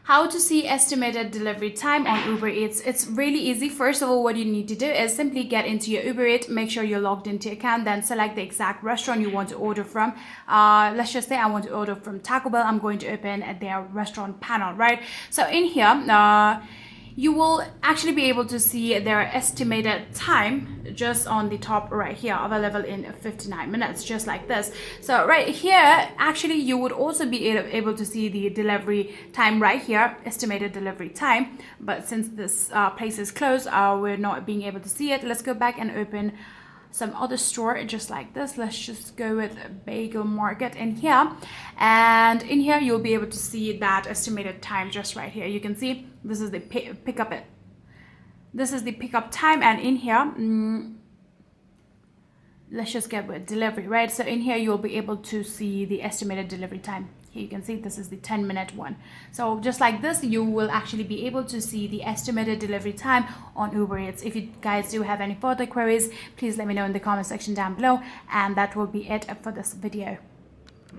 How to see estimated delivery time on Uber Eats. It's really easy. First of all, what you need to do is simply get into your Uber Eats, make sure you're logged into your account, then select the exact restaurant you want to order from. Let's just say I want to order from Taco Bell. I'm going to open their restaurant panel, right? So in here, you will actually be able to see their estimated time just on the top right here, available in 59 minutes, just like this. So right here, actually you would also be able to see the delivery time right here, estimated delivery time. But since this place is closed, we're not being able to see it. Let's go back and open some other store just like this. Let's just go with Bagel Market in here, and in here you'll be able to see that estimated time just right here. You can see this is the pickup time, and in here let's just get with delivery, right? So in here you'll be able to see the estimated delivery time. Here you can see this is the 10-minute one. So just like this, you will actually be able to see the estimated delivery time on Uber Eats. If you guys do have any further queries, please let me know in the comment section down below, and that will be it for this video.